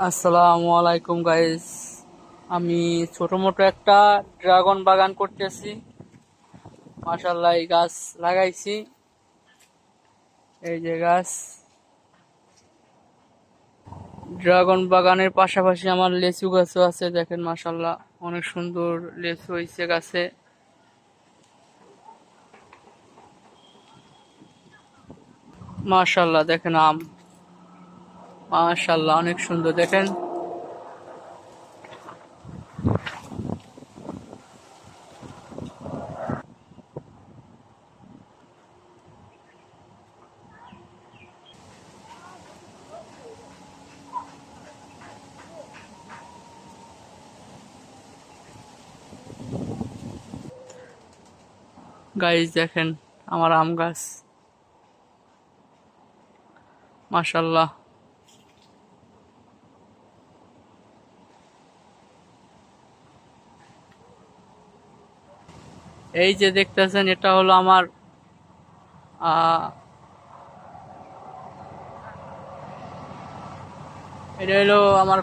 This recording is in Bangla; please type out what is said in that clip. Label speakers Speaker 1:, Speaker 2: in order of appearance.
Speaker 1: আসসালামু আলাইকুম গাইস। আমি ছোট মোটো একটা ড্রাগন বাগান করতেছি। মাশাআল্লাহ, এই গাছ লাগাইছি। এই যে গাছ, ড্রাগন বাগানের পাশাপাশি আমার লেচু গাছও আছে। দেখেন মাশাআল্লাহ, অনেক সুন্দর লেচু হয়েছে গাছে। মাশাআল্লাহ, দেখেন আম, মাশাআল্লাহ অনেক সুন্দর। দেখেন গাইস, দেখেন আমার আম গাছ, মাশাআল্লাহ। এই যে দেখতেছেন, এটা হলো আমার আহ এটা হলো আমার